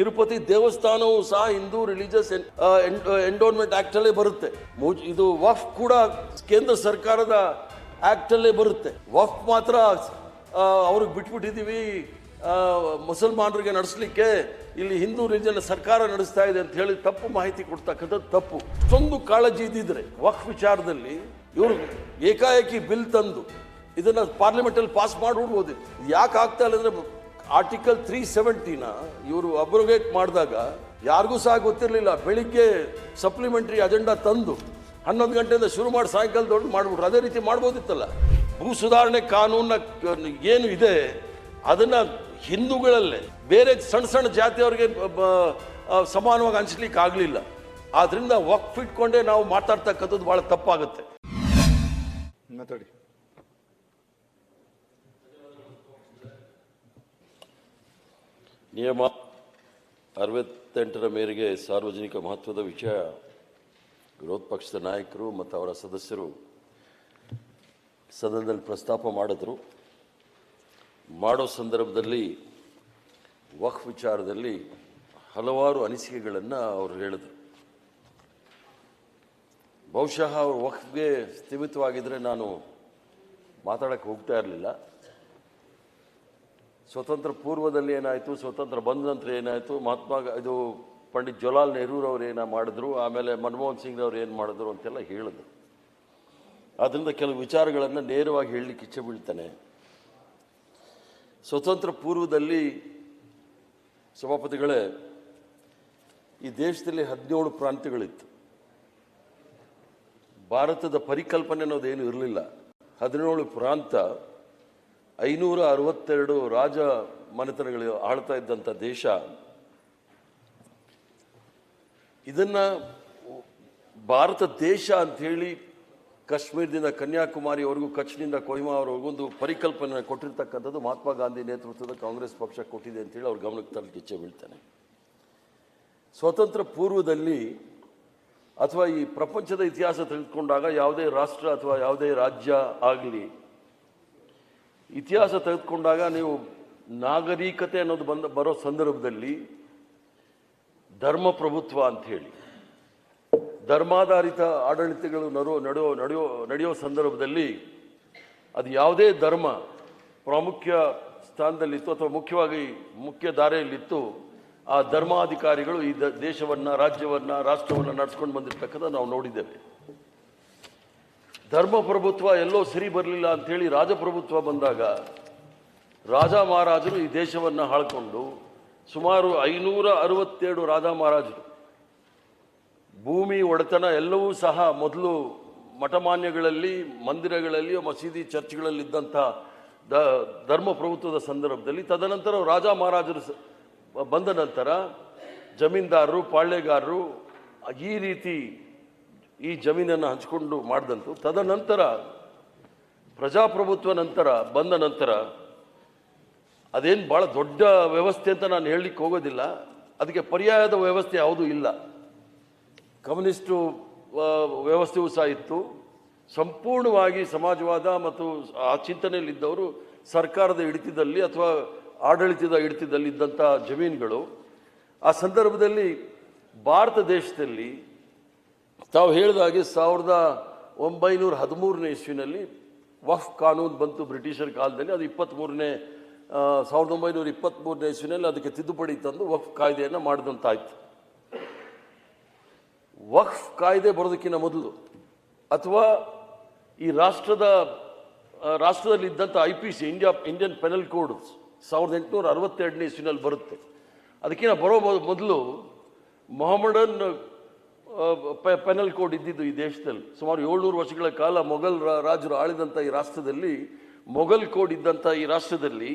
ತಿರುಪತಿ ದೇವಸ್ಥಾನವೂ ಸಹ Hindu religious ಎಂಡೋನ್ಮೆಂಟ್ act ಅಲ್ಲೇ ಬರುತ್ತೆ. ಇದು ವಕ್ಫ್ ಕೂಡ ಕೇಂದ್ರ ಸರ್ಕಾರದ ಆಕ್ಟ್ ಅಲ್ಲೇ ಬರುತ್ತೆ. ವಕ್ಫ್ ಮಾತ್ರ ಅವ್ರಿಗೆ ಬಿಟ್ಬಿಟ್ಟಿದೀವಿ ಮುಸಲ್ಮಾನರಿಗೆ ನಡೆಸಲಿಕ್ಕೆ, ಇಲ್ಲಿ ಹಿಂದೂ ರಿಲಿಜನ್ ಸರ್ಕಾರ ನಡೆಸ್ತಾ ಇದೆ ಅಂತ ಹೇಳಿ ತಪ್ಪು ಮಾಹಿತಿ ಕೊಡ್ತಕ್ಕಂಥದ್ದು ತಪ್ಪು. ಅಷ್ಟೊಂದು ಕಾಳಜಿ ಇದ್ದಿದ್ರೆ ವಕ್ಫ್ ವಿಚಾರದಲ್ಲಿ ಇವರು ಏಕಾಏಕಿ ಬಿಲ್ ತಂದು ಇದನ್ನ ಪಾರ್ಲಿಮೆಂಟ್ ಅಲ್ಲಿ ಪಾಸ್ ಮಾಡಿಬಿಡ್ಬೋದು. ಯಾಕೆ ಆಗ್ತಾ ಇಲ್ಲ ಅಂದ್ರೆ ಆರ್ಟಿಕಲ್ 370ನ ಇವರು ಅಬ್ರೋಗೇಟ್ ಮಾಡಿದಾಗ ಯಾರಿಗೂ ಸಹ ಗೊತ್ತಿರಲಿಲ್ಲ. ಬೆಳಿಗ್ಗೆ ಸಪ್ಲಿಮೆಂಟರಿ ಅಜೆಂಡಾ ತಂದು 11 ಗಂಟೆಯಿಂದ ಶುರು ಮಾಡಿ ಸಾಯಂಕಾಲದೊಳಗೆ ಮಾಡ್ಬಿಟ್ರು. ಅದೇ ರೀತಿ ಮಾಡ್ಬೋದಿತ್ತಲ್ಲ. ಭೂ ಸುಧಾರಣೆ ಕಾನೂನ ಏನು ಇದೆ ಅದನ್ನ ಹಿಂದೂಗಳಲ್ಲೇ ಬೇರೆ ಸಣ್ಣ ಸಣ್ಣ ಜಾತಿಯವರಿಗೆ ಸಮಾನವಾಗಿ ಹಂಚ್ಲಿಕ್ಕೆ ಆಗಲಿಲ್ಲ. ಆದ್ರಿಂದ ವಕ್ಫ್ ಇಟ್ಕೊಂಡೇ ನಾವು ಮಾತಾಡ್ತಕ್ಕಂಥದ್ದು ಬಹಳ ತಪ್ಪಾಗುತ್ತೆ. ಮಾತಾಡಿ. ನಿಯಮ 68ರ ಮೇರೆಗೆ ಸಾರ್ವಜನಿಕ ಮಹತ್ವದ ವಿಷಯ ವಿರೋಧ ಪಕ್ಷದ ನಾಯಕರು ಮತ್ತು ಅವರ ಸದಸ್ಯರು ಸದನದಲ್ಲಿ ಪ್ರಸ್ತಾಪ ಮಾಡೋ ಸಂದರ್ಭದಲ್ಲಿ ವಕ್ಫ್ ವಿಚಾರದಲ್ಲಿ ಹಲವಾರು ಅನಿಸಿಕೆಗಳನ್ನು ಅವರು ಹೇಳಿದರು. ಬಹುಶಃ ಅವರು ವಕ್ಫ್ಗೆ ಸ್ಥಿಮಿತವಾಗಿದ್ದರೆ ನಾನು ಮಾತಾಡೋಕ್ಕೆ ಹೋಗ್ತಾ ಇರಲಿಲ್ಲ. ಸ್ವತಂತ್ರ ಪೂರ್ವದಲ್ಲಿ ಏನಾಯಿತು, ಸ್ವತಂತ್ರ ಬಂದ ನಂತರ ಏನಾಯಿತು, ಇದು ಪಂಡಿತ್ ಜವಾಹರ್ಲಾಲ್ ನೆಹರೂರವ್ರು ಏನು ಮಾಡಿದ್ರು, ಆಮೇಲೆ ಮನಮೋಹನ್ ಸಿಂಗ್ ಅವ್ರು ಏನು ಮಾಡಿದ್ರು ಅಂತೆಲ್ಲ ಹೇಳಿದ್ರು. ಆದ್ದರಿಂದ ಕೆಲವು ವಿಚಾರಗಳನ್ನು ನೇರವಾಗಿ ಹೇಳಲಿಕ್ಕೆ ಇಚ್ಛೆ ಬೀಳ್ತಾನೆ. ಸ್ವತಂತ್ರ ಪೂರ್ವದಲ್ಲಿ ಸಭಾಪತಿಗಳೇ, ಈ ದೇಶದಲ್ಲಿ 17 ಪ್ರಾಂತ್ಯಗಳಿತ್ತು. ಭಾರತದ ಪರಿಕಲ್ಪನೆ ಅನ್ನೋದೇನು ಇರಲಿಲ್ಲ. 17 ಪ್ರಾಂತ, 562 ರಾಜ ಮನೆತನಗಳು ಆಳ್ತಾ ಇದ್ದಂಥ ದೇಶ. ಇದನ್ನ ಭಾರತ ದೇಶ ಅಂಥೇಳಿ ಕಾಶ್ಮೀರದಿಂದ ಕನ್ಯಾಕುಮಾರಿವರೆಗೂ, ಕಚ್ನಿಂದ ಕೊಹಿಮಾವರೆಗೂ ಒಂದು ಪರಿಕಲ್ಪನೆ ಕೊಟ್ಟಿರ್ತಕ್ಕಂಥದ್ದು ಮಹಾತ್ಮ ಗಾಂಧಿ ನೇತೃತ್ವದ ಕಾಂಗ್ರೆಸ್ ಪಕ್ಷ ಕೊಟ್ಟಿದೆ ಅಂತೇಳಿ ಅವ್ರ ಗಮನಕ್ಕೆ ತರಲಿಕ್ಕೆ ಇಚ್ಛೆ ಬೀಳ್ತಾನೆ. ಸ್ವಾತಂತ್ರ್ಯ ಪೂರ್ವದಲ್ಲಿ ಅಥವಾ ಈ ಪ್ರಪಂಚದ ಇತಿಹಾಸ ತೆಗೆದುಕೊಂಡಾಗ ಯಾವುದೇ ರಾಷ್ಟ್ರ ಅಥವಾ ಯಾವುದೇ ರಾಜ್ಯ ಆಗಲಿ, ಇತಿಹಾಸ ತೆಗೆದುಕೊಂಡಾಗ ನೀವು ನಾಗರಿಕತೆ ಅನ್ನೋದು ಬರೋ ಸಂದರ್ಭದಲ್ಲಿ ಧರ್ಮ ಪ್ರಭುತ್ವ ಅಂಥೇಳಿ ಧರ್ಮಾಧಾರಿತ ಆಡಳಿತಗಳು ನಡೆಯೋ ಸಂದರ್ಭದಲ್ಲಿ ಅದು ಯಾವುದೇ ಧರ್ಮ ಪ್ರಾಮುಖ್ಯ ಸ್ಥಾನದಲ್ಲಿತ್ತು ಅಥವಾ ಮುಖ್ಯವಾಗಿ ಮುಖ್ಯ ದಾರಿಯಲ್ಲಿತ್ತು, ಆ ಧರ್ಮಾಧಿಕಾರಿಗಳು ಈ ದೇಶವನ್ನು, ರಾಜ್ಯವನ್ನು, ರಾಷ್ಟ್ರವನ್ನು ನಡೆಸ್ಕೊಂಡು ಬಂದಿರ್ತಕ್ಕಂಥ ನಾವು ನೋಡಿದ್ದೇವೆ. ಧರ್ಮ ಪ್ರಭುತ್ವ ಎಲ್ಲೋ ಸರಿ ಬರಲಿಲ್ಲ ಅಂಥೇಳಿ ರಾಜಪ್ರಭುತ್ವ ಬಂದಾಗ ರಾಜ ಮಹಾರಾಜರು ಈ ದೇಶವನ್ನು ಆಳ್ಕೊಂಡು ಸುಮಾರು 567 ರಾಜ ಮಹಾರಾಜರು, ಭೂಮಿ ಒಡೆತನ ಎಲ್ಲವೂ ಸಹ ಮೊದಲು ಮಠಮಾನ್ಯಗಳಲ್ಲಿ, ಮಂದಿರಗಳಲ್ಲಿ, ಮಸೀದಿ, ಚರ್ಚ್ಗಳಲ್ಲಿದ್ದಂಥ ಧರ್ಮ ಪ್ರಭುತ್ವದ ಸಂದರ್ಭದಲ್ಲಿ, ತದನಂತರ ರಾಜ ಮಹಾರಾಜರು ಬಂದ ನಂತರ ಜಮೀನ್ದಾರರು, ಪಾಳ್ಯಗಾರರು ಈ ರೀತಿ ಈ ಜಮೀನನ್ನು ಹಂಚಿಕೊಂಡು ಮಾಡಿದಂತು. ತದನಂತರ ಪ್ರಜಾಪ್ರಭುತ್ವ ಬಂದ ನಂತರ ಅದೇನು ಭಾಳ ದೊಡ್ಡ ವ್ಯವಸ್ಥೆ ಅಂತ ನಾನು ಹೇಳಲಿಕ್ಕೆ ಹೋಗೋದಿಲ್ಲ. ಅದಕ್ಕೆ ಪರ್ಯಾಯದ ವ್ಯವಸ್ಥೆ ಯಾವುದೂ ಇಲ್ಲ. ಕಮ್ಯುನಿಸ್ಟು ವ್ಯವಸ್ಥೆಯೂ ಸಹ ಇತ್ತು. ಸಂಪೂರ್ಣವಾಗಿ ಸಮಾಜವಾದ ಮತ್ತು ಆ ಚಿಂತನೆಯಲ್ಲಿದ್ದವರು ಸರ್ಕಾರದ ಹಿಡಿತದಲ್ಲಿ ಅಥವಾ ಆಡಳಿತದ ಹಿಡಿತದಲ್ಲಿ ಇದ್ದಂಥ ಜಮೀನುಗಳು. ಆ ಸಂದರ್ಭದಲ್ಲಿ ಭಾರತ ದೇಶದಲ್ಲಿ ತಾವು ಹೇಳಿದಾಗೆ 1913ನೇ ಇಸ್ವಿನಲ್ಲಿ ವಕ್ಫ್ ಕಾನೂನು ಬಂತು ಬ್ರಿಟಿಷರ ಕಾಲದಲ್ಲಿ. ಅದು 1923ನೇ ಇಸ್ವಿನಲ್ಲಿ ಅದಕ್ಕೆ ತಿದ್ದುಪಡಿ ತಂದು ವಕ್ಫ್ ಕಾಯ್ದೆಯನ್ನು ಮಾಡಿದಂತಾಯ್ತು. ವಕ್ಫ್ ಕಾಯ್ದೆ ಬರೋದಕ್ಕಿಂತ ಮೊದಲು ಅಥವಾ ಈ ರಾಷ್ಟ್ರದಲ್ಲಿ ಇದ್ದಂಥ IPC ಇಂಡಿಯನ್ ಪೆನಲ್ ಕೋಡ್ 1862ನೇ ಇಸ್ವಿನಲ್ಲಿ ಬರುತ್ತೆ. ಅದಕ್ಕಿಂತ ಬರೋ ಮೊದಲು ಮೊಹಮ್ಮಡನ್ ಪೆನಲ್ ಕೋಡ್ ಇದ್ದಿದ್ದು ಈ ದೇಶದಲ್ಲಿ. ಸುಮಾರು 700 ವರ್ಷಗಳ ಕಾಲ ಮೊಘಲ್ ರಾಜರು ಆಳಿದಂಥ ಈ ರಾಷ್ಟ್ರದಲ್ಲಿ, ಮೊಘಲ್ ಕೋಡ್ ಇದ್ದಂಥ ಈ ರಾಷ್ಟ್ರದಲ್ಲಿ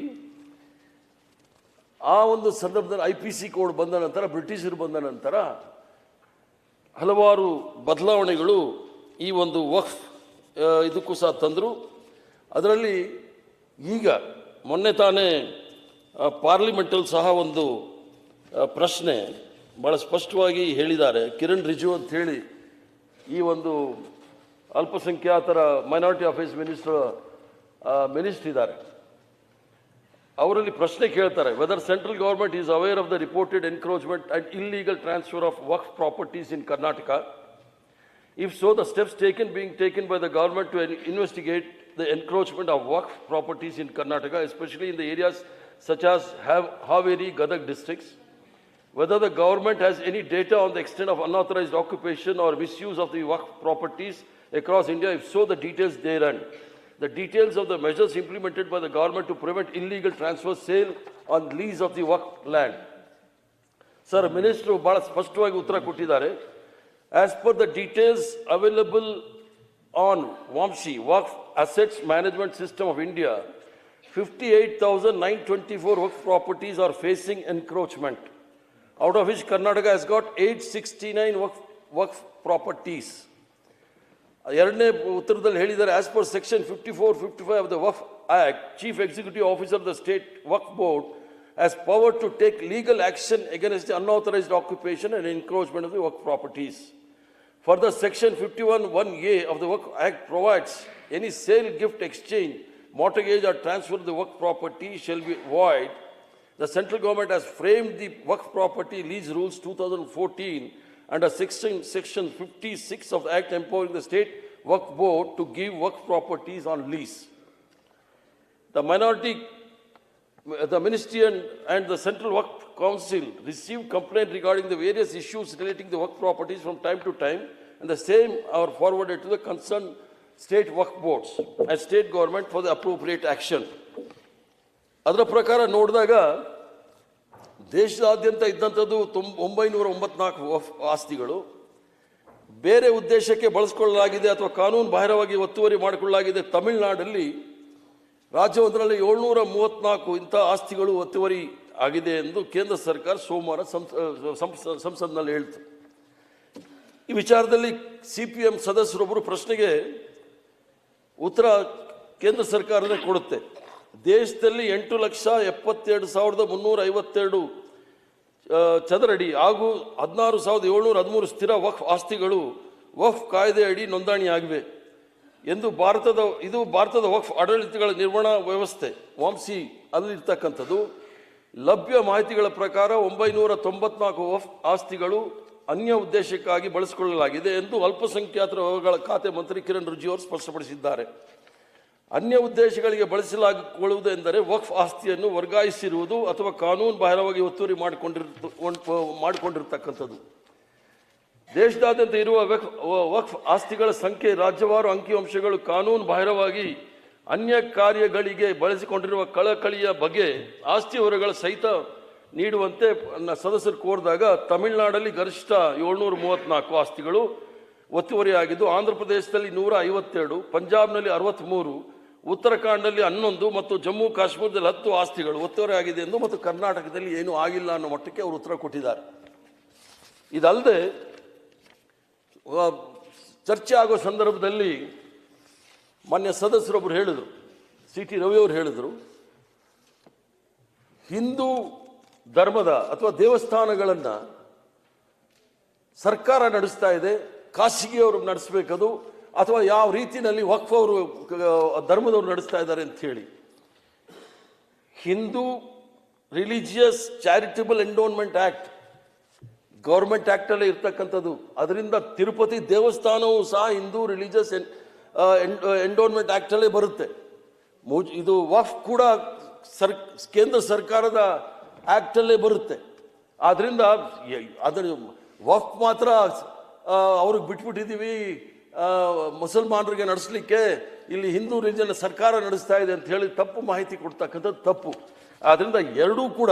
ಆ ಒಂದು ಸಂದರ್ಭದಲ್ಲಿ IPC ಕೋಡ್ ಬಂದ ನಂತರ, ಬ್ರಿಟಿಷರು ಬಂದ ನಂತರ ಹಲವಾರು ಬದಲಾವಣೆಗಳು ಈ ಒಂದು ವಕ್ಫ್ ಇದಕ್ಕೂ ಸಹ ತಂದರು. ಅದರಲ್ಲಿ ಈಗ ಮೊನ್ನೆ ತಾನೇ ಪಾರ್ಲಿಮೆಂಟಲ್ಲಿ ಸಹ ಒಂದು ಪ್ರಶ್ನೆ ಭಾಳ ಸ್ಪಷ್ಟವಾಗಿ ಹೇಳಿದ್ದಾರೆ. ಕಿರಣ್ ರಿಜಿಜು ಅಂತ ಹೇಳಿ ಈ ಒಂದು ಅಲ್ಪಸಂಖ್ಯಾತರ ಮೈನಾರಿಟಿ ಅಫೇರ್ಸ್ ಮಿನಿಸ್ಟರ್ ಇದ್ದಾರೆ. ಅವರಲ್ಲಿ ಪ್ರಶ್ನೆ ಕೇಳ್ತಾರೆ, whether central government is aware of the reported encroachment and illegal transfer of waqf properties in Karnataka. If so, the steps being taken by the government to investigate the encroachment of Waqf properties in Karnataka, especially in the areas such as Haveri, Gadag districts. Whether the government has any data on the extent of unauthorized occupation or misuse of the Waqf properties across India. If so, the details therein. The details of the measures implemented by the government to prevent illegal transfer, sale on lease of the Waqf land. Sir, Minister ಬಹಳ ಸ್ಪಷ್ಟವಾಗಿ ಉತ್ತರ ಕೊಟ್ಟಿದ್ದಾರೆ. As per the details available on WAMSI, Waqf Assets Management System of India, 58,924 Waqf properties are facing encroachment, out of which Karnataka has got 869 Waqf properties. ಎರಡನೇ ಉತ್ತರದಲ್ಲಿ ಹೇಳಿದ್ದಾರೆ, as per section 54-55 of the Waqf Act, Chief Executive Officer of the State Waqf Board has power to take legal action against the unauthorized occupation and encroachment of the Waqf properties. Further, section 51(1)(a) of the Waqf Act provides any sale, gift, exchange, mortgage or transfer of the Waqf property shall be void. The central government has framed the Waqf property lease rules 2014 under section 56 of the Act, empowering the state Waqf board to give Waqf properties on lease. The ministry and the Central Waqf Council received complaint regarding the various issues relating to Waqf properties from time to time, and the same are forwarded to the concerned state Waqf boards and state government for the appropriate action. ಅದರ ಪ್ರಕಾರ ನೋಡಿದಾಗ ದೇಶದಾದ್ಯಂತ ಇದ್ದಂಥದ್ದು 994 ವಕ್ಫ್ ಆಸ್ತಿಗಳು ಬೇರೆ ಉದ್ದೇಶಕ್ಕೆ ಬಳಸಿಕೊಳ್ಳಲಾಗಿದೆ ಅಥವಾ ಕಾನೂನು ಬಾಹಿರವಾಗಿ ಒತ್ತುವರಿ ಮಾಡಿಕೊಳ್ಳಲಾಗಿದೆ. ತಮಿಳುನಾಡಲ್ಲಿ ರಾಜ್ಯವೊಂದರಲ್ಲಿ 734 ಇಂಥ ಆಸ್ತಿಗಳು ಒತ್ತುವರಿ ಆಗಿದೆ ಎಂದು ಕೇಂದ್ರ ಸರ್ಕಾರ ಸೋಮವಾರ ಸಂಸತ್ನಲ್ಲಿ ಹೇಳಿತು. ಈ ವಿಚಾರದಲ್ಲಿ CPM ಸದಸ್ಯರೊಬ್ಬರು ಪ್ರಶ್ನೆಗೆ ಉತ್ತರ ಕೇಂದ್ರ ಸರ್ಕಾರನೇ ಕೊಡುತ್ತೆ. ದೇಶದಲ್ಲಿ 8,72,352 ಚದರಡಿ ಹಾಗೂ 16,713 ಸ್ಥಿರ ವಕ್ಫ್ ಆಸ್ತಿಗಳು ವಕ್ಫ್ ಕಾಯ್ದೆ ಅಡಿ ನೋಂದಣಿಯಾಗಿವೆ ಎಂದು ಇದು ಭಾರತದ ವಕ್ಫ್ ಆಡಳಿತಗಳ ನಿರ್ವಹಣಾ ವ್ಯವಸ್ಥೆ ವಾಮ್ಸಿ ಅಲ್ಲಿರ್ತಕ್ಕಂಥದ್ದು. ಲಭ್ಯ ಮಾಹಿತಿಗಳ ಪ್ರಕಾರ 994 ವಕ್ಫ್ ಆಸ್ತಿಗಳು ಅನ್ಯ ಉದ್ದೇಶಕ್ಕಾಗಿ ಬಳಸಿಕೊಳ್ಳಲಾಗಿದೆ ಎಂದು ಅಲ್ಪಸಂಖ್ಯಾತರ ವ್ಯವಹಾರಗಳ ಖಾತೆ ಮಂತ್ರಿ ಕಿರಣ್ ರಿಜಿಜು ಅವರು ಸ್ಪಷ್ಟಪಡಿಸಿದ್ದಾರೆ. ಅನ್ಯ ಉದ್ದೇಶಗಳಿಗೆ ಬಳಸಲಾಗಿಕೊಳ್ಳುವುದು ಎಂದರೆ ವಕ್ಫ್ ಆಸ್ತಿಯನ್ನು ವರ್ಗಾಯಿಸಿರುವುದು ಅಥವಾ ಕಾನೂನು ಬಾಹಿರವಾಗಿ ಒತ್ತುವರಿ ಮಾಡಿಕೊಂಡಿರ್ತಕ್ಕಂಥದ್ದು. ದೇಶದಾದ್ಯಂತ ಇರುವ ವಕ್ಫ್ ಆಸ್ತಿಗಳ ಸಂಖ್ಯೆ, ರಾಜ್ಯವಾರು ಅಂಕಿಅಂಶಗಳು, ಕಾನೂನು ಬಾಹಿರವಾಗಿ ಅನ್ಯ ಕಾರ್ಯಗಳಿಗೆ ಬಳಸಿಕೊಂಡಿರುವ ಕಳಕಳಿಯ ಬಗ್ಗೆ ಆಸ್ತಿ ವಿವರಗಳ ಸಹಿತ ನೀಡುವಂತೆ ಸದಸ್ಯರು ಕೋರಿದಾಗ ತಮಿಳುನಾಡಲ್ಲಿ ಗರಿಷ್ಠ 734 ಆಸ್ತಿಗಳು ಒತ್ತುವರಿಯಾಗಿದ್ದು, ಆಂಧ್ರ ಪ್ರದೇಶದಲ್ಲಿ 152, ಪಂಜಾಬ್ನಲ್ಲಿ 63, ಉತ್ತರಾಖಂಡದಲ್ಲಿ 11 ಮತ್ತು ಜಮ್ಮು ಕಾಶ್ಮೀರದಲ್ಲಿ 10 ಆಸ್ತಿಗಳು ಒತ್ತುವರಿಯಾಗಿದೆ ಎಂದು ಮತ್ತು ಕರ್ನಾಟಕದಲ್ಲಿ ಏನೂ ಆಗಿಲ್ಲ ಅನ್ನೋ ಮಟ್ಟಕ್ಕೆ ಅವರು ಉತ್ತರ ಕೊಟ್ಟಿದ್ದಾರೆ. ಇದಲ್ಲದೆ ಚರ್ಚೆ ಆಗೋ ಸಂದರ್ಭದಲ್ಲಿ ಮಾನ್ಯ ಸದಸ್ಯರೊಬ್ಬರು ಹೇಳಿದರು, CT ರವಿಯವರು ಹೇಳಿದರು, ಹಿಂದೂ ಧರ್ಮದ ಅಥವಾ ದೇವಸ್ಥಾನಗಳನ್ನು ಸರ್ಕಾರ ನಡೆಸ್ತಾ ಇದೆ, ಖಾಸಗಿಯವರು ನಡೆಸಬೇಕದು, ಅಥವಾ ಯಾವ ರೀತಿಯಲ್ಲಿ ವಕ್ಫ್ ಅವರು ಧರ್ಮದವರು ನಡೆಸ್ತಾ ಇದ್ದಾರೆ ಅಂತ ಹೇಳಿ. Hindu religious charitable endowment act government ಆಕ್ಟಲ್ಲೇ ಇರ್ತಕ್ಕಂಥದ್ದು. ಅದರಿಂದ ತಿರುಪತಿ ದೇವಸ್ಥಾನವೂ ಸಹ ಹಿಂದೂ ರಿಲಿಜಿಯಸ್ ಎಂಡೋನ್ಮೆಂಟ್ ಆಕ್ಟಲ್ಲೇ ಬರುತ್ತೆ. ಇದು ವಕ್ಫ್ ಕೂಡ ಕೇಂದ್ರ ಸರ್ಕಾರದ ಆಕ್ಟಲ್ಲೇ ಬರುತ್ತೆ. ಆದ್ದರಿಂದ ಅದರ ವಕ್ಫ್ ಮಾತ್ರ ಅವ್ರಿಗೆ ಬಿಟ್ಬಿಟ್ಟಿದ್ದೀವಿ ಮುಸಲ್ಮಾನರಿಗೆ ನಡೆಸಲಿಕ್ಕೆ, ಇಲ್ಲಿ ಹಿಂದೂ ರಿಲಿಜನ್ ಸರ್ಕಾರ ನಡೆಸ್ತಾ ಇದೆ ಅಂತ ಹೇಳಿ ತಪ್ಪು ಮಾಹಿತಿ ಕೊಡ್ತಕ್ಕಂಥದ್ದು ತಪ್ಪು. ಆದ್ದರಿಂದ ಎರಡೂ ಕೂಡ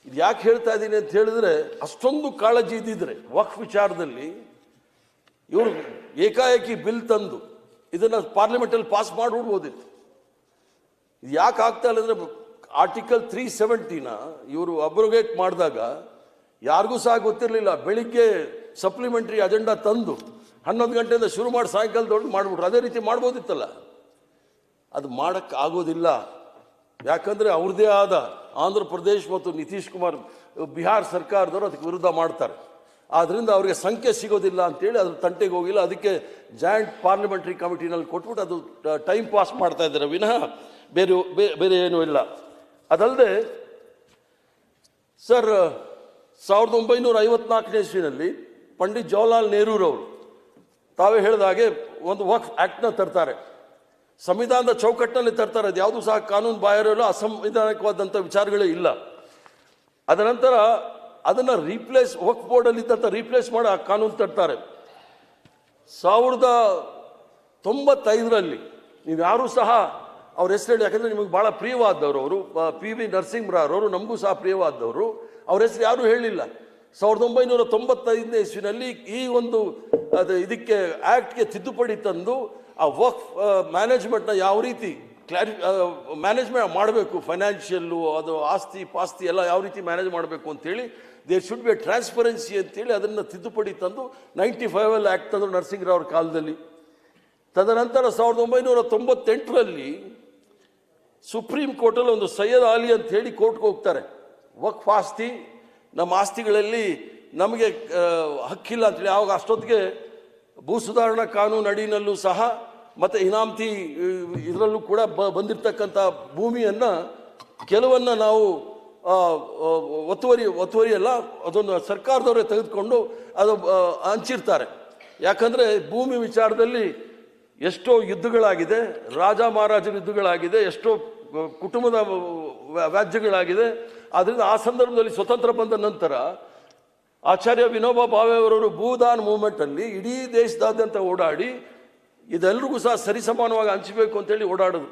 ಇದು ಯಾಕೆ ಹೇಳ್ತಾ ಇದ್ದೀನಿ ಅಂತ ಹೇಳಿದ್ರೆ, ಅಷ್ಟೊಂದು ಕಾಳಜಿ ಇದ್ದಿದ್ರೆ ವಕ್ಫ್ ವಿಚಾರದಲ್ಲಿ ಇವರು ಏಕಾಏಕಿ ಬಿಲ್ ತಂದು ಇದನ್ನು ಪಾರ್ಲಿಮೆಂಟಲ್ಲಿ ಪಾಸ್ ಮಾಡಿಬಿಡ್ಬೋದಿತ್ತು. ಇದು ಯಾಕೆ ಆಗ್ತಾ ಇಲ್ಲ ಅಂದರೆ, ಆರ್ಟಿಕಲ್ 370ನ ಇವರು ಅಬ್ರೋಗೇಟ್ ಮಾಡಿದಾಗ ಯಾರಿಗೂ ಸಹ ಗೊತ್ತಿರಲಿಲ್ಲ. ಬೆಳಿಗ್ಗೆ ಸಪ್ಲಿಮೆಂಟ್ರಿ ಅಜೆಂಡಾ ತಂದು 11 ಗಂಟೆಯಿಂದ ಶುರು ಮಾಡಿ ಸಾಯಂಕಾಲದೊಳಗೆ ಮಾಡಿಬಿಟ್ರು. ಅದೇ ರೀತಿ ಮಾಡ್ಬೋದಿತ್ತಲ್ಲ, ಅದು ಮಾಡೋಕ್ಕೆ ಆಗೋದಿಲ್ಲ. ಯಾಕಂದರೆ ಅವ್ರದ್ದೇ ಆದ ಆಂಧ್ರ ಪ್ರದೇಶ್ ಮತ್ತು ನಿತೀಶ್ ಕುಮಾರ್ ಬಿಹಾರ ಸರ್ಕಾರದವರು ಅದಕ್ಕೆ ವಿರುದ್ಧ ಮಾಡ್ತಾರೆ. ಆದ್ದರಿಂದ ಅವರಿಗೆ ಸಂಖ್ಯೆ ಸಿಗೋದಿಲ್ಲ ಅಂತೇಳಿ ಅದ್ರ ತಂಟೆಗೆ ಹೋಗಿಲ್ಲ. ಅದಕ್ಕೆ ಜಾಯಿಂಟ್ ಪಾರ್ಲಿಮೆಂಟ್ರಿ ಕಮಿಟಿನಲ್ಲಿ ಕೊಟ್ಬಿಟ್ಟು ಅದು ಟೈಮ್ ಪಾಸ್ ಮಾಡ್ತಾ ಇದ್ದಾರೆ ವಿನಃ ಬೇರೆ ಏನೂ ಇಲ್ಲ. ಅದಲ್ಲದೆ ಸರ್ 1954ನೇ ಇಸ್ವಿನಲ್ಲಿ ಪಂಡಿತ್ ಜವಾಹರ್ಲಾಲ್ ನೆಹರೂರವರು ತಾವೇ ಹೇಳಿದ ಹಾಗೆ ಒಂದು ವಕ್ಫ್ ಆ್ಯಕ್ಟ್ನ ತರ್ತಾರೆ. ಸಂವಿಧಾನದ ಚೌಕಟ್ಟಿನಲ್ಲಿ ತರ್ತಾರೆ. ಅದು ಯಾವುದೂ ಸಹ ಕಾನೂನು ಬಾಹಿರಲ್ಲ, ಅಸಂವಿಧಾನಿಕವಾದಂಥ ವಿಚಾರಗಳೇ ಇಲ್ಲ. ಅದ ನಂತರ ಅದನ್ನು ವಕ್ಫ್ ಬೋರ್ಡಲ್ಲಿ ಇದ್ದಂಥ ರೀಪ್ಲೇಸ್ ಮಾಡಿ ಆ ಕಾನೂನು ತರ್ತಾರೆ. 1995ರಲ್ಲಿ ನೀವು ಯಾರೂ ಸಹ ಅವ್ರ ಹೆಸರು ಹೇಳಿ, ಯಾಕಂದರೆ ನಿಮಗೆ ಭಾಳ ಪ್ರಿಯವಾದವರು ಅವರು, PV ನರಸಿಂಹರಾವ್ ನಮಗೂ ಸಹ ಪ್ರಿಯವಾದವರು. ಅವ್ರ ಹೆಸರು ಯಾರೂ ಹೇಳಲಿಲ್ಲ. 1995ನೇ ಇಸ್ವಿನಲ್ಲಿ ಈ ಒಂದು ಇದಕ್ಕೆ ಆ್ಯಕ್ಟ್ಗೆ ತಿದ್ದುಪಡಿ ತಂದು ಆ ವಕ್ಫ್ ಮ್ಯಾನೇಜ್ಮೆಂಟ್ನ ಯಾವ ರೀತಿ ಮ್ಯಾನೇಜ್ಮೆಂಟ್ ಮಾಡಬೇಕು, ಫೈನಾನ್ಷಿಯಲ್ಲು, ಅದು ಆಸ್ತಿ ಪಾಸ್ತಿ ಎಲ್ಲ ಯಾವ ರೀತಿ ಮ್ಯಾನೇಜ್ ಮಾಡಬೇಕು ಅಂತೇಳಿ there should be a transparency ಅಂತೇಳಿ ಅದನ್ನು ತಿದ್ದುಪಡಿ ತಂದು 95 ಆ್ಯಕ್ಟ್ ತಂದರು ನರಸಿಂಹರಾವ್ ಅವ್ರ ಕಾಲದಲ್ಲಿ. ತದನಂತರ 1998ರಲ್ಲಿ ಸುಪ್ರೀಂ ಕೋರ್ಟಲ್ಲಿ ಒಂದು ಸೈಯದ್ ಅಲಿ ಅಂತ ಹೇಳಿ ಕೋರ್ಟ್ಗೆ ಹೋಗ್ತಾರೆ. ವಕ್ಫ್ ಆಸ್ತಿ, ನಮ್ಮ ಆಸ್ತಿಗಳಲ್ಲಿ ನಮಗೆ ಹಕ್ಕಿಲ್ಲ ಅಂತೇಳಿ. ಆವಾಗ ಅಷ್ಟೊತ್ತಿಗೆ ಭೂ ಸುಧಾರಣಾ ಕಾನೂನು ಅಡಿನಲ್ಲೂ ಸಹ ಮತ್ತು ಇನಾಮತಿ ಇದರಲ್ಲೂ ಕೂಡ ಬಂದಿರತಕ್ಕಂಥ ಭೂಮಿಯನ್ನು ಕೆಲವನ್ನ ನಾವು ಒತ್ತುವರಿ ಅಲ್ಲ, ಅದನ್ನು ಸರ್ಕಾರದವರೇ ತೆಗೆದುಕೊಂಡು ಅದು ಹಂಚಿರ್ತಾರೆ. ಯಾಕಂದರೆ ಭೂಮಿ ವಿಚಾರದಲ್ಲಿ ಎಷ್ಟೋ ಯುದ್ಧಗಳಾಗಿದೆ, ರಾಜ ಮಹಾರಾಜರ ಯುದ್ಧಗಳಾಗಿದೆ, ಎಷ್ಟೋ ಕುಟುಂಬದ ವ್ಯಾಜ್ಯಗಳಾಗಿದೆ. ಆದ್ದರಿಂದ ಆ ಸಂದರ್ಭದಲ್ಲಿ ಸ್ವತಂತ್ರ ಬಂದ ನಂತರ ಆಚಾರ್ಯ ವಿನೋಬಾ ಭಾವೆ ಅವರವರು ಭೂದಾನ್ ಮೂವ್ಮೆಂಟಲ್ಲಿ ಇಡೀ ದೇಶದಾದ್ಯಂತ ಓಡಾಡಿ ಇದೆಲ್ಲರಿಗೂ ಸಹ ಸರಿಸಮಾನವಾಗಿ ಹಂಚಬೇಕು ಅಂತೇಳಿ ಓಡಾಡೋದು.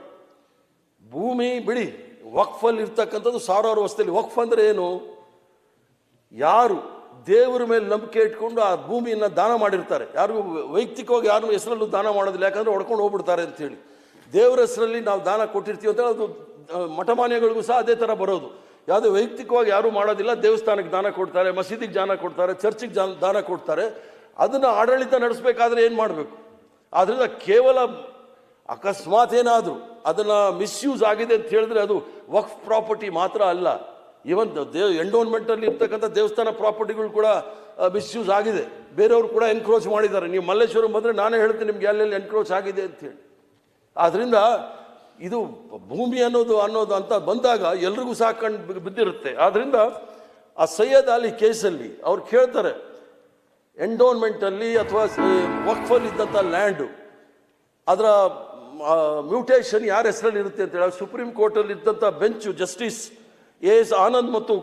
ಭೂಮಿ ಬಿಡಿ, ವಕ್ಫಲ್ಲಿ ಇರ್ತಕ್ಕಂಥದ್ದು ಸಾವಿರಾರು ವರ್ಷದಲ್ಲಿ. ವಕ್ಫ್ ಅಂದರೆ ಏನು? ಯಾರು ದೇವರ ಮೇಲೆ ನಂಬಿಕೆ ಇಟ್ಕೊಂಡು ಆ ಭೂಮಿಯನ್ನು ದಾನ ಮಾಡಿರ್ತಾರೆ, ಯಾರು ವೈಯಕ್ತಿಕವಾಗಿ ಯಾರು ಹೆಸರಲ್ಲೂ ದಾನ ಮಾಡೋದಿಲ್ಲ, ಯಾಕಂದರೆ ಹೊಡ್ಕೊಂಡು ಹೋಗ್ಬಿಡ್ತಾರೆ ಅಂತೇಳಿ. ದೇವರ ಹೆಸರಲ್ಲಿ ನಾವು ದಾನ ಕೊಟ್ಟಿರ್ತೀವಿ ಅಂತ ಅದು ಮಠಮಾನ್ಯಗಳಿಗೂ ಸಹ ಅದೇ ಥರ ಬರೋದು. ಯಾವುದೇ ವೈಯಕ್ತಿಕವಾಗಿ ಯಾರೂ ಮಾಡೋದಿಲ್ಲ, ದೇವಸ್ಥಾನಕ್ಕೆ ದಾನ ಕೊಡ್ತಾರೆ, ಮಸೀದಿಗೆ ದಾನ ಕೊಡ್ತಾರೆ, ಚರ್ಚಿಗೆ ದಾನ ಕೊಡ್ತಾರೆ. ಅದನ್ನು ಆಡಳಿತ ನಡೆಸಬೇಕಾದ್ರೆ ಏನು ಮಾಡಬೇಕು? ಆದ್ದರಿಂದ ಕೇವಲ ಅಕಸ್ಮಾತ್ ಏನಾದರೂ ಅದನ್ನು ಮಿಸ್ಯೂಸ್ ಆಗಿದೆ ಅಂತ ಹೇಳಿದ್ರೆ ಅದು ವಕ್ಫ್ ಪ್ರಾಪರ್ಟಿ ಮಾತ್ರ ಅಲ್ಲ, ಈವನ್ ಎಂಡೋನ್ಮೆಂಟಲ್ಲಿ ಇರ್ತಕ್ಕಂಥ ದೇವಸ್ಥಾನ ಪ್ರಾಪರ್ಟಿಗಳು ಕೂಡ ಮಿಸ್ಯೂಸ್ ಆಗಿದೆ. ಬೇರೆಯವರು ಕೂಡ ಎನ್ಕ್ರೋಚ್ ಮಾಡಿದ್ದಾರೆ. ನೀವು ಮಲ್ಲೇಶ್ವರಂ ಬಂದರೆ ನಾನೇ ಹೇಳ್ತೀನಿ ನಿಮ್ಗೆ ಎಲ್ಲೆಲ್ಲಿ ಎನ್ಕ್ರೋಚ್ ಆಗಿದೆ ಅಂತೇಳಿ. ಆದ್ದರಿಂದ ಇದು ಭೂಮಿ ಅನ್ನೋದು ಅಂತ ಬಂದಾಗ ಎಲ್ರಿಗೂ ಸಹ ಕಂಡು ಬಿದ್ದಿರುತ್ತೆ. ಆದ್ದರಿಂದ ಆ ಸೈಯದ್ ಅಲಿ ಕೇಸಲ್ಲಿ ಅವ್ರು ಕೇಳ್ತಾರೆ, ಎಂಡೋನ್ಮೆಂಟಲ್ಲಿ ಅಥವಾ ವಕ್ಫಲ್ಲಿ ಇದ್ದಂಥ ಲ್ಯಾಂಡು ಅದರ ಮ್ಯೂಟೇಷನ್ ಯಾರ ಹೆಸರಲ್ಲಿ ಇರುತ್ತೆ ಅಂತ ಹೇಳಿ ಸುಪ್ರೀಂ ಕೋರ್ಟಲ್ಲಿ ಇದ್ದಂಥ ಬೆಂಚು ಜಸ್ಟಿಸ್ AS ಆನಂದ್ ಮತ್ತು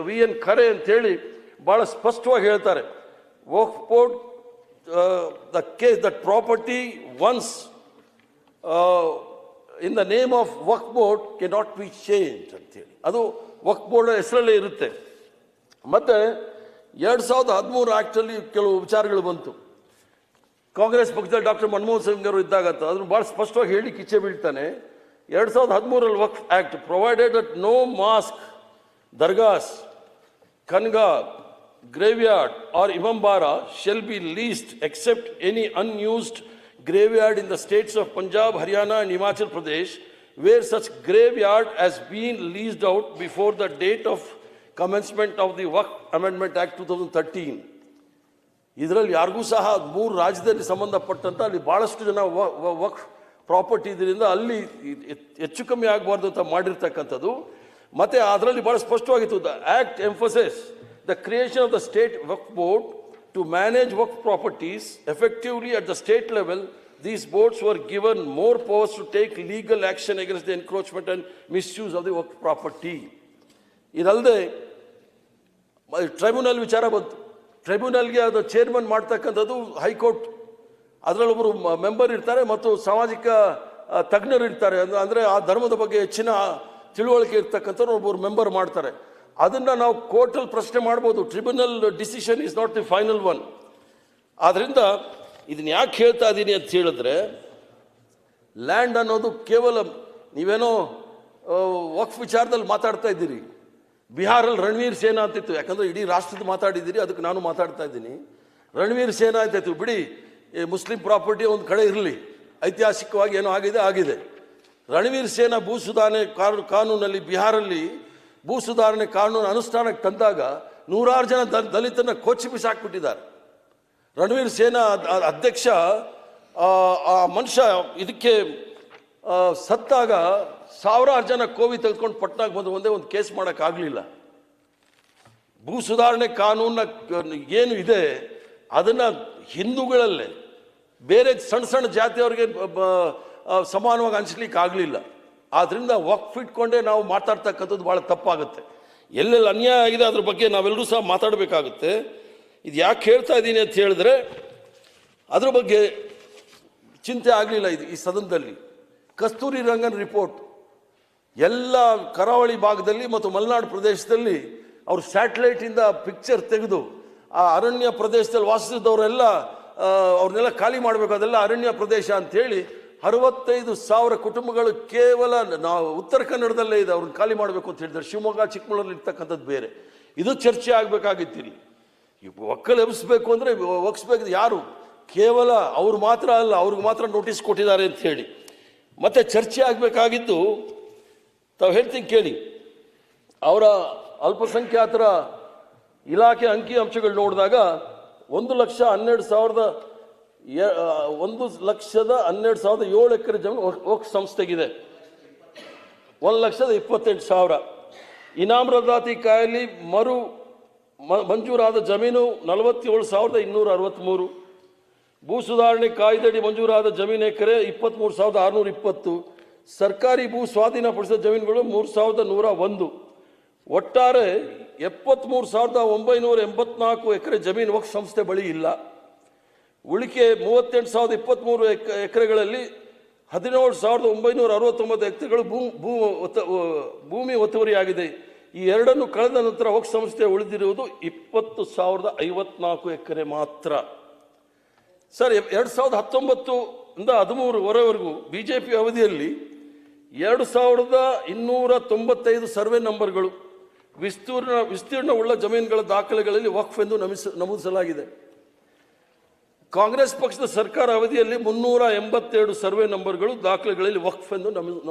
VN ಖರೆ ಅಂತೇಳಿ ಭಾಳ ಸ್ಪಷ್ಟವಾಗಿ ಹೇಳ್ತಾರೆ, Waqf board the case that property once in the name of Waqf board can not be change ಅಂತೇಳಿ ಅದು ವಕ್ಫ್ ಬೋರ್ಡ್ ಹೆಸರಲ್ಲೇ ಇರುತ್ತೆ. ಮತ್ತು 2013 ಆ್ಯಕ್ಟಲ್ಲಿ ಕೆಲವು ವಿಚಾರಗಳು ಬಂತು. ಕಾಂಗ್ರೆಸ್ ಪಕ್ಷದಲ್ಲಿ ಡಾಕ್ಟರ್ ಮನಮೋಹನ್ ಸಿಂಗ್ ಅವರು ಇದ್ದಾಗ ಅದನ್ನು ಭಾಳ ಸ್ಪಷ್ಟವಾಗಿ ಹೇಳಿ ಕಿಚ್ಚೆ ಬೀಳ್ತಾನೆ. 2013ರಲ್ಲಿ Waqf act provided that no mosque, dargahs, khanqah, graveyard or imambara shall be leased except any unused graveyard in the states of Punjab, Haryana and Himachal Pradesh where such graveyard has been leased out before the date of commencement of the Waqf Amendment Act 2013. ಇದರಲ್ಲಿ ಯಾರಿಗೂ ಸಹ 3 ರಾಜ್ಯದಲ್ಲಿ ಸಂಬಂಧಪಟ್ಟಂತ ಅಲ್ಲಿ ಭಾಳಷ್ಟು ಜನ ವಕ್ಫ್ property ಇದರಿಂದ ಅಲ್ಲಿ ಹೆಚ್ಚು ಕಮ್ಮಿ ಆಗಬಾರ್ದು ಅಂತ ಮಾಡಿರ್ತಕ್ಕಂಥದ್ದು. ಮತ್ತು ಅದರಲ್ಲಿ ಭಾಳ ಸ್ಪಷ್ಟವಾಗಿತ್ತು, the act emphasise the creation of the state waqf board to manage waqf properties effectively at the state level. These boards were given more powers to take legal action against the encroachment and misuse of the waqf property. ಇದಲ್ಲದೆ tribunal ವಿಚಾರ ಬಂತು. ಟ್ರೈಬ್ಯುನಲ್ಗೆ ಅದು chairman ಮಾಡ್ತಕ್ಕಂಥದ್ದು high court. ಅದರಲ್ಲಿ ಒಬ್ಬರು member ಇರ್ತಾರೆ ಮತ್ತು ಸಾಮಾಜಿಕ ತಜ್ಞರು ಇರ್ತಾರೆ, ಅಂದರೆ ಆ ಧರ್ಮದ ಬಗ್ಗೆ ಹೆಚ್ಚಿನ ತಿಳುವಳಿಕೆ ಇರ್ತಕ್ಕಂಥವ್ರು ಒಬ್ಬರು ಮೆಂಬರ್ ಮಾಡ್ತಾರೆ. ಅದನ್ನು ನಾವು ಕೋರ್ಟಲ್ಲಿ ಪ್ರಶ್ನೆ ಮಾಡ್ಬೋದು. Tribunal decision is not the final one. ಆದ್ದರಿಂದ ಇದನ್ನು ಯಾಕೆ ಹೇಳ್ತಾ ಇದ್ದೀನಿ ಅಂತ ಹೇಳಿದ್ರೆ, ಲ್ಯಾಂಡ್ ಅನ್ನೋದು ಕೇವಲ ನೀವೇನೋ ವಕ್ಫ್ ವಿಚಾರದಲ್ಲಿ ಮಾತಾಡ್ತಾ ಇದ್ದೀರಿ. ಬಿಹಾರಲ್ಲಿ ರಣವೀರ್ ಸೇನಾ ಅಂತಿತ್ತು, ಯಾಕಂದರೆ ಇಡೀ ರಾಷ್ಟ್ರದ ಮಾತಾಡಿದ್ದೀರಿ, ಅದಕ್ಕೆ ನಾನು ಮಾತಾಡ್ತಾ ಇದ್ದೀನಿ. ರಣವೀರ್ ಸೇನಾ ಅಂತಿತ್ತು, ಬಿಡಿ ಮುಸ್ಲಿಂ ಪ್ರಾಪರ್ಟಿ ಒಂದು ಕಡೆ ಇರಲಿ, ಐತಿಹಾಸಿಕವಾಗಿ ಏನೋ ಆಗಿದೆ. ರಣವೀರ್ ಸೇನಾ ಭೂ ಸುಧಾರಣೆ ಕಾನೂನಲ್ಲಿ ಬಿಹಾರಲ್ಲಿ ಭೂ ಸುಧಾರಣೆ ಕಾನೂನು ಅನುಷ್ಠಾನಕ್ಕೆ ತಂದಾಗ 100 ಜನ ದಲಿತರನ್ನ ಕೊಚ್ಚಿ ಬಿಸಾಕ್ಬಿಟ್ಟಿದ್ದಾರೆ. ರಣವೀರ್ ಸೇನಾ ಅಧ್ಯಕ್ಷ ಆ ಮನುಷ್ಯ ಇದಕ್ಕೆ ಸತ್ತಾಗ ಸಾವಿರಾರು ಜನ ಕೋವಿ ತೆಗೆದುಕೊಂಡು ಪಟ್ನಾಗ ಬಂದು ಒಂದೇ ಒಂದು ಕೇಸ್ ಮಾಡೋಕ್ಕಾಗಲಿಲ್ಲ. ಭೂ ಸುಧಾರಣೆ ಕಾನೂನ ಏನು ಇದೆ ಅದನ್ನು ಹಿಂದೂಗಳಲ್ಲೇ ಬೇರೆ ಸಣ್ಣ ಸಣ್ಣ ಜಾತಿಯವ್ರಿಗೆ ಸಮಾನವಾಗಿ ಹಂಚ್ಲಿಕ್ಕೆ ಆಗಲಿಲ್ಲ. ಆದ್ದರಿಂದ ವಕ್ಫ್ ಇಟ್ಕೊಂಡೇ ನಾವು ಮಾತಾಡ್ತಕ್ಕಂಥದ್ದು ಭಾಳ ತಪ್ಪಾಗುತ್ತೆ. ಎಲ್ಲೆಲ್ಲಿ ಅನ್ಯಾಯ ಆಗಿದೆ ಅದ್ರ ಬಗ್ಗೆ ನಾವೆಲ್ಲರೂ ಸಹ ಮಾತಾಡಬೇಕಾಗುತ್ತೆ. ಇದು ಯಾಕೆ ಹೇಳ್ತಾ ಇದ್ದೀನಿ ಅಂತ ಹೇಳಿದ್ರೆ ಅದ್ರ ಬಗ್ಗೆ ಚಿಂತೆ ಆಗಲಿಲ್ಲ ಈ ಸದನದಲ್ಲಿ. ಕಸ್ತೂರಿ ರಂಗನ್ ರಿಪೋರ್ಟ್ ಎಲ್ಲ ಕರಾವಳಿ ಭಾಗದಲ್ಲಿ ಮತ್ತು ಮಲೆನಾಡು ಪ್ರದೇಶದಲ್ಲಿ ಅವರು ಸ್ಯಾಟಲೈಟಿಂದ ಪಿಕ್ಚರ್ ತೆಗೆದು ಆ ಅರಣ್ಯ ಪ್ರದೇಶದಲ್ಲಿ ವಾಸಿಸಿದವರೆಲ್ಲ ಅವ್ರನ್ನೆಲ್ಲ ಖಾಲಿ ಮಾಡಬೇಕು, ಅದೆಲ್ಲ ಅರಣ್ಯ ಪ್ರದೇಶ ಅಂಥೇಳಿ 65,000 ಕುಟುಂಬಗಳು ಕೇವಲ ನಾವು ಉತ್ತರ ಕನ್ನಡದಲ್ಲೇ ಇದೆ, ಅವ್ರನ್ನ ಖಾಲಿ ಮಾಡಬೇಕು ಅಂತ ಹೇಳಿದ್ದಾರೆ. ಶಿವಮೊಗ್ಗ ಚಿಕ್ಕಮಗಳೂರಲ್ಲಿ ಇರ್ತಕ್ಕಂಥದ್ದು ಬೇರೆ. ಇದು ಚರ್ಚೆ ಆಗಬೇಕಾಗಿತ್ತಿಲ್ಲಿ. ಒಕ್ಕಲು ಎಬ್ಬಿಸ್ಬೇಕು ಅಂದರೆ ಒಗ್ಸ್ಬೇಕು. ಯಾರು ಕೇವಲ ಅವ್ರು ಮಾತ್ರ ಅಲ್ಲ, ಅವ್ರಿಗೆ ಮಾತ್ರ ನೋಟಿಸ್ ಕೊಟ್ಟಿದ್ದಾರೆ ಅಂತ ಹೇಳಿ. ಮತ್ತೆ ಚರ್ಚೆ ಆಗಬೇಕಾಗಿದ್ದು ತಾವು ಹೇಳ್ತೀನಿ ಕೇಳಿ. ಅವರ ಅಲ್ಪಸಂಖ್ಯಾತರ ಇಲಾಖೆ ಅಂಕಿ ಅಂಶಗಳು ನೋಡಿದಾಗ 1,12,700 ಎಕರೆ ಜಮೀನು ವಕ್ಫ್ ಸಂಸ್ಥೆಗಿದೆ. 1,28,000 ಇನಾಮ್ ರದ್ದಾತಿ ಕಾಯಲ್ಲಿ ಮಂಜೂರಾದ ಜಮೀನು 47,263. ಭೂ ಸುಧಾರಣೆ ಕಾಯ್ದೆಯಡಿ ಮಂಜೂರಾದ ಜಮೀನು ಎಕರೆ 23,620. ಸರ್ಕಾರಿ ಭೂ ಸ್ವಾಧೀನಪಡಿಸಿದ ಜಮೀನುಗಳು 3,101. ಒಟ್ಟಾರೆ 73,984 ಎಕರೆ ಜಮೀನು ವಕ್ಫ್ ಸಂಸ್ಥೆ ಬಳಿ ಇಲ್ಲ. ಉಳಿಕೆ 38,023 ಎಕರೆಗಳಲ್ಲಿ 17,969 ಎಕರೆಗಳು ಭೂಮಿ ಒತ್ತುವರಿಯಾಗಿದೆ. ಈ ಎರಡನ್ನು ಕಳೆದ ನಂತರ ವಕ್ಫ್ ಸಂಸ್ಥೆ ಉಳಿದಿರುವುದು 20,054 ಎಕರೆ ಮಾತ್ರ. ಸರ್, 2019-13ವರೆಗೂ ಬಿಜೆಪಿ ಅವಧಿಯಲ್ಲಿ 2,295 ಸರ್ವೆ ನಂಬರ್ಗಳು ವಿಸ್ತೀರ್ಣವುಳ್ಳ ಜಮೀನುಗಳ ದಾಖಲೆಗಳಲ್ಲಿ ವಕ್ಫ್ ಎಂದು ನಮೂದಿಸಲಾಗಿದೆ. ಕಾಂಗ್ರೆಸ್ ಪಕ್ಷದ ಸರ್ಕಾರ ಅವಧಿಯಲ್ಲಿ 382 ಸರ್ವೆ ನಂಬರ್ಗಳು ದಾಖಲೆಗಳಲ್ಲಿ ವಕ್ಫ್ ಎಂದು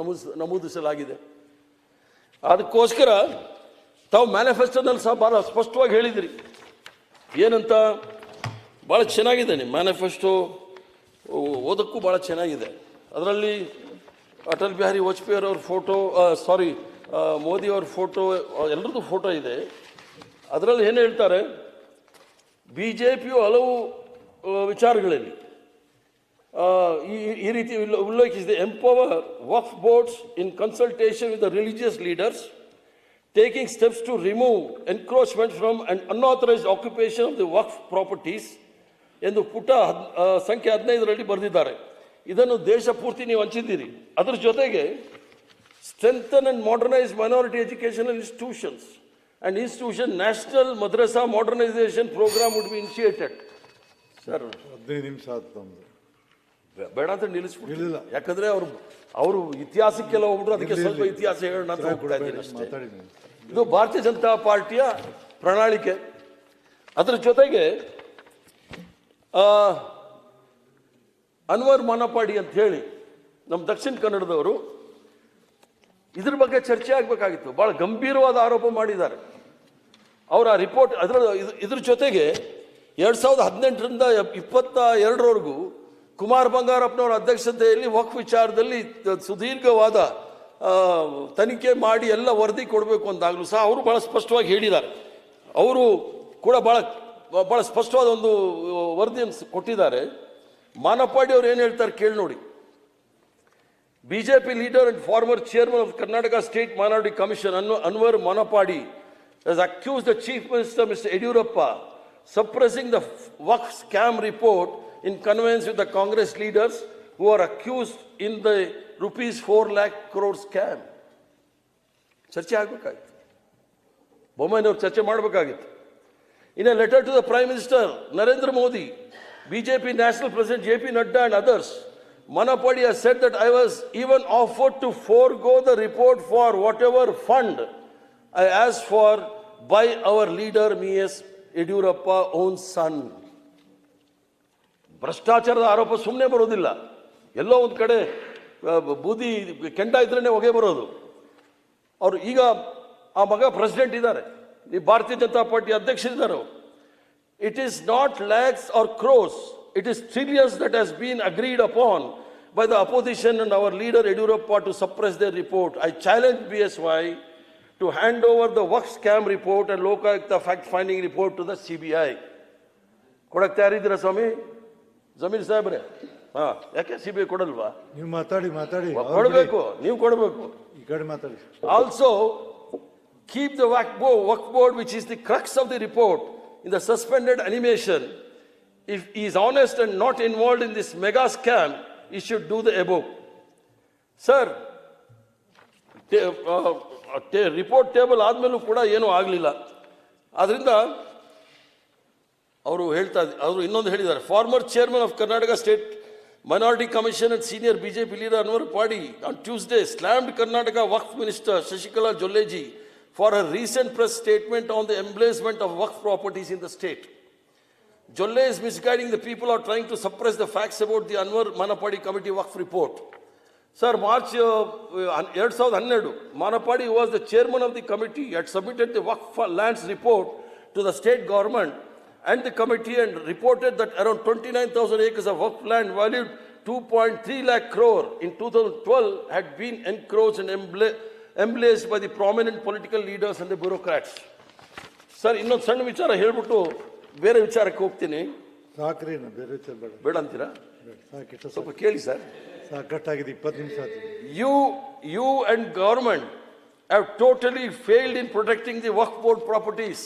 ನಮೂದಿಸಲಾಗಿದೆ. ಅದಕ್ಕೋಸ್ಕರ ತಾವು ಮ್ಯಾನಿಫೆಸ್ಟೋನಲ್ಲಿ ಸಹ ಭಾಳ ಸ್ಪಷ್ಟವಾಗಿ ಹೇಳಿದಿರಿ. ಏನಂತ? ಭಾಳ ಚೆನ್ನಾಗಿದೆ ನಿಮ್ಮ ಮ್ಯಾನಿಫೆಸ್ಟೋ, ಓದಕ್ಕೂ ಭಾಳ ಚೆನ್ನಾಗಿದೆ. ಅದರಲ್ಲಿ ಅಟಲ್ ಬಿಹಾರಿ ವಾಜಪೇಯಿ ಅವ್ರ ಫೋಟೋ, ಮೋದಿ ಅವ್ರ ಫೋಟೋ, ಎಲ್ಲರದ್ದು ಫೋಟೋ ಇದೆ. ಅದರಲ್ಲಿ ಏನು ಹೇಳ್ತಾರೆ, ಬಿ ಜೆ ಪಿಯು ಹಲವು ವಿಚಾರಗಳಲ್ಲಿ ಈ ರೀತಿ ಉಲ್ಲೇಖಿಸಿದೆ. Empower Waqf boards in consultation with the religious leaders, taking steps to remove encroachment from and unauthorised occupation of the Waqf properties ಎಂದು ಪುಟ ಸಂಖ್ಯೆ 15ರಲ್ಲಿ ಬರೆದಿದ್ದಾರೆ. ಇದನ್ನು ದೇಶ ಪೂರ್ತಿ ನೀವು ಹಂಚಿದ್ದೀರಿ. ಅದರ ಜೊತೆಗೆ strengthen and modernize minority educational institutions and national madrasa modernization program would be initiated. Sir, 15 ನಿಮಿಷ ಆಯ್ತು ಬೇಡ ಅಂತ ನಿಲ್ಲಿಸ್ಬಿಟ್ಟಿಲ್ಲ. ಯಾಕಂದ್ರೆ ಅವರು ಇತಿಹಾಸಕ್ಕೆಲ್ಲ ಹೋಗ್ಬಿಟ್ರು, ಅದಕ್ಕೆ ಸ್ವಲ್ಪ ಇತಿಹಾಸ ಹೇಳೋಣ ಅಂತ ಹೋಗ್ತಾ ಇದ್ದೀನಿ ಅಷ್ಟೇ. ಇದು ಭಾರತೀಯ ಜನತಾ ಪಾರ್ಟಿಯ ಪ್ರಣಾಳಿಕೆ. ಅದರ ಜೊತೆಗೆ ಅನ್ವರ್ ಮಾನಪಾಡಿ ಅಂತ ಹೇಳಿ ನಮ್ಮ ದಕ್ಷಿಣ ಕನ್ನಡದವರು, ಇದ್ರ ಬಗ್ಗೆ ಚರ್ಚೆ ಆಗಬೇಕಾಗಿತ್ತು. ಭಾಳ ಗಂಭೀರವಾದ ಆರೋಪ ಮಾಡಿದ್ದಾರೆ. ಅವರ ರಿಪೋರ್ಟ್ ಇದ್ರ ಜೊತೆಗೆ 2018ರಿಂದ 2022ವರೆಗೂ ಕುಮಾರ್ ಬಂಗಾರಪ್ಪನವರ ಅಧ್ಯಕ್ಷತೆಯಲ್ಲಿ ವಕ್ಫ್ ವಿಚಾರದಲ್ಲಿ ಸುದೀರ್ಘವಾದ ತನಿಖೆ ಮಾಡಿ ಎಲ್ಲ ವರದಿ ಕೊಡಬೇಕು ಅಂತಾಗಲೂ ಸಹ ಅವರು ಭಾಳ ಸ್ಪಷ್ಟವಾಗಿ ಹೇಳಿದ್ದಾರೆ. ಅವರು ಕೂಡ ಭಾಳ ಸ್ಪಷ್ಟವಾದ ಒಂದು ವರದಿಯನ್ನು ಕೊಟ್ಟಿದ್ದಾರೆ. ಮಾನಪಾಡಿ ಅವರು ಏನು ಹೇಳ್ತಾರೆ ಕೇಳಿ ನೋಡಿ. BJP leader and former chairman of Karnataka State Minority Commission, Anwar Manapadi, has accused the Chief Minister, Mr. Yediyurappa, suppressing the Waqf scam report in connivance with the Congress leaders who are accused in the rupees 4 lakh crore scam. ಚರ್ಚೆ ಆಗಬೇಕಾಗಿತ್ತು. ಬೊಮ್ಮಾಯಿನವರು ಚರ್ಚೆ ಮಾಡಬೇಕಾಗಿತ್ತು. In a letter to the Prime Minister Narendra Modi, BJP National President JP Nadda and others, Manapadi has said that I was even offered to forego the report for whatever fund I asked for by our leader M.S. Yediyurappa own son. ಭ್ರಷ್ಟಾಚಾರದ ಆರೋಪ ಸುಮ್ಮನೆ ಬರೋದಿಲ್ಲ. ಎಲ್ಲೋ ಒಂದು ಕಡೆ ಬೂದಿ ಕೆಂಡ ಇದ್ರೇ ಹೊಗೆ ಬರೋದು. ಅವರು ಈಗ ಆ ಮಗ ಪ್ರೆಸಿಡೆಂಟ್ ಇದ್ದಾರೆ, ಈ ಭಾರತೀಯ ಜನತಾ ಪಾರ್ಟಿ ಅಧ್ಯಕ್ಷರಿದ್ದಾರೆ. It is not lakhs or crores, it is trillions that has been agreed upon by the opposition and our leader Yediyurappa to suppress their report. I challenge BSY to hand over the Waqf scam report and Lokayukta fact-finding report to the CBI. ಕೊಡಕ್ಕೆ ತಯಾರಿದ್ದೀರಾ ಸ್ವಾಮಿ? ಜಮೀರ್ ಸಾಹೇಬ್ರೆ, ಯಾಕೆ CBI ಕೊಡಲ್ವಾ? ನೀವು ಮಾತಾಡಿ ಕೊಡಬೇಕು, ನೀವು ಕೊಡಬೇಕು. ಈ ಕಡೆ ಮಾತಾಡಿ. Also, keep the Waqf board, which is the crux of the report, in the suspended animation. If he is honest and not involved in this mega scam, he should do the above. Sir, report table ಆದಮೇಲೂ ಕೂಡ ಏನೂ ಆಗಲಿಲ್ಲ. ಆದ್ದರಿಂದ ಅವರು ಇನ್ನೊಂದು ಹೇಳಿದ್ದಾರೆ. Former chairman of Karnataka State Minority Commission and senior BJP leader Anwar Padi on Tuesday slammed Karnataka Waqf minister Shashikala ಜೊಲ್ಲೆಜಿ for her recent press statement on the embezzlement of waqf properties in the state. Jolle is misguiding the people or trying to suppress the facts about the Anwar Manapadi Committee Waqf report. Sir, March 2012, Manapadi was the chairman of the committee, had submitted the Waqf lands report to the state government and the committee and reported that around 29,000 acres of Waqf land valued 2.3 lakh crore in 2012 had been encroached and emblazed by the prominent political leaders and the bureaucrats. Sir, ಇನ್ನೊಂದು ಸಣ್ಣ ವಿಚಾರ ಹೇಳ್ಬಿಟ್ಟು ಬೇರೆ ವಿಚಾರಕ್ಕೆ ಹೋಗ್ತೀನಿ. ಸಾಕ್ರಿ, ಬೇರೆ ವಿಚಾರ ಬೇಡ ಅಂತೀರಾ? ಸಾಕಿಟ್ಟು ಸ್ವಲ್ಪ ಕೇಳಿ ಸರ್. ಸಾಕಟ್ಟಾಗಿದೆ, 20 ನಿಮಿಷ ಆಯ್ತು. You and government have totally failed in protecting the Waqf board properties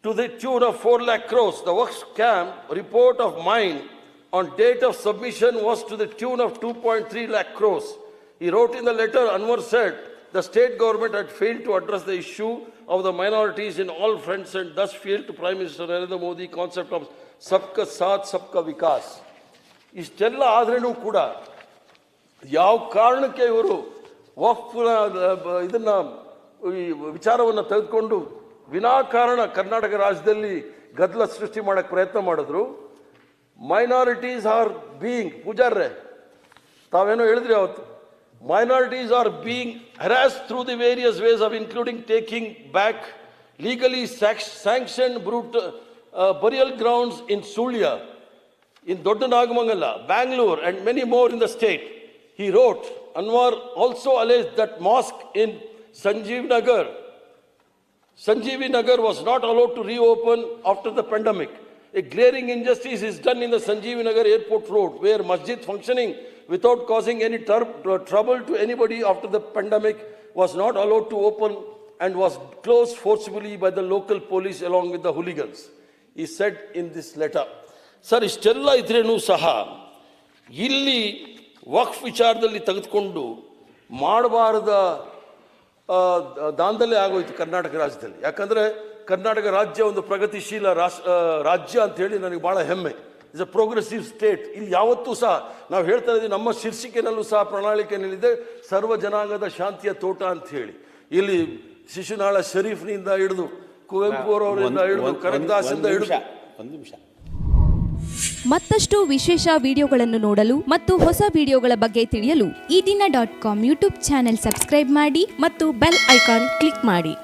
to the tune of 4 lakh crores. The Waqf scam report of mine on date of submission was to the tune of 2.3 lakh crores. He wrote in the letter, Anwar said, the state government had failed to address the issue of the minorities in all fronts and thus failed to Prime Minister Narendra Modi concept of Sabka Saath, Sabka Vikas. ಇಷ್ಟೆಲ್ಲ ಆದ್ರೂ ಕೂಡ ಯಾವ ಕಾರಣಕ್ಕೆ ಇವರು ವಕ್ಫ್ನ ಇದನ್ನ ವಿಚಾರವನ್ನು ತೆಗೆದುಕೊಂಡು ವಿನಾಕಾರಣ ಕರ್ನಾಟಕ ರಾಜ್ಯದಲ್ಲಿ ಗದ್ದಲ ಸೃಷ್ಟಿ ಮಾಡಕ್ಕೆ ಪ್ರಯತ್ನ ಮಾಡಿದ್ರು. ಮೈನಾರಿಟೀಸ್ ಆರ್ ಬೀಯಿಂಗ್, ಪೂಜಾರ್ರೆ ತಾವೇನೋ ಹೇಳಿದ್ರಿ ಅವತ್ತು, minorities are being harassed through the various ways of including taking back legally sanctioned burial grounds in Sulya, in Dodda Nagamangala, Bangalore and many more in the state. He wrote, Anwar also alleged that mosque in Sanjeev Nagar was not allowed to reopen after the pandemic. A glaring injustice is done in the Sanjeev Nagar Airport Road, where masjid functioning without causing any trouble to anybody after the pandemic was not allowed to open and was closed forcibly by the local police along with the hooligans. He said in this letter. Sir, ಇಷ್ಟೆಲ್ಲ ಇದ್ರೇನು ಸಹ ಇಲ್ಲಿ ವಕ್ಫ್ ವಿಚಾರದಲ್ಲಿ ತೆಗೆದುಕೊಂಡು ಮಾಡಬಾರದ ದಾಂಧಲೆ ಆಗೋಯ್ತು ಕರ್ನಾಟಕ ರಾಜ್ಯದಲ್ಲಿ. ಯಾಕಂದರೆ ಕರ್ನಾಟಕ ರಾಜ್ಯ ಒಂದು ಪ್ರಗತಿಶೀಲ ರಾಜ್ಯ ಅಂತ ಹೇಳಿ ನನಗೆ ಭಾಳ ಹೆಮ್ಮೆ. Is a progressive state. ಇಲ್ಲಿ ಯಾವತ್ತೂ ಸಹ ನಾವು ಹೇಳ್ತಾ ಇದ್ದೀವಿ, ನಮ್ಮ ಶೀರ್ಷಿಕೆನಲ್ಲೂ ಸಹ ಪ್ರಣಾಳಿಕೆಯಲ್ಲಿದೆ ಸರ್ವ ಜನಾಂಗದ ಶಾಂತಿಯ ತೋಟ ಅಂತ ಹೇಳಿ. ಇಲ್ಲಿ ಶಿಶುನಾಳ ಶರೀಫ್ನಿಂದ ಹಿಡಿದು ಕುವೆಂಪು ಅವರಿಂದ ಹಿಡಿದು ಕನಕದಾಸಿಂದ ಹಿಡಿದು ಮತ್ತಷ್ಟು ವಿಶೇಷ ವಿಡಿಯೋಗಳನ್ನು ನೋಡಲು ಮತ್ತು ಹೊಸ ವಿಡಿಯೋಗಳ ಬಗ್ಗೆ ತಿಳಿಯಲು ಈ ದಿನ .com ಯೂಟ್ಯೂಬ್ ಚಾನೆಲ್ ಸಬ್ಸ್ಕ್ರೈಬ್ ಮಾಡಿ ಮತ್ತು ಬೆಲ್ ಐಕಾನ್ ಕ್ಲಿಕ್ ಮಾಡಿ.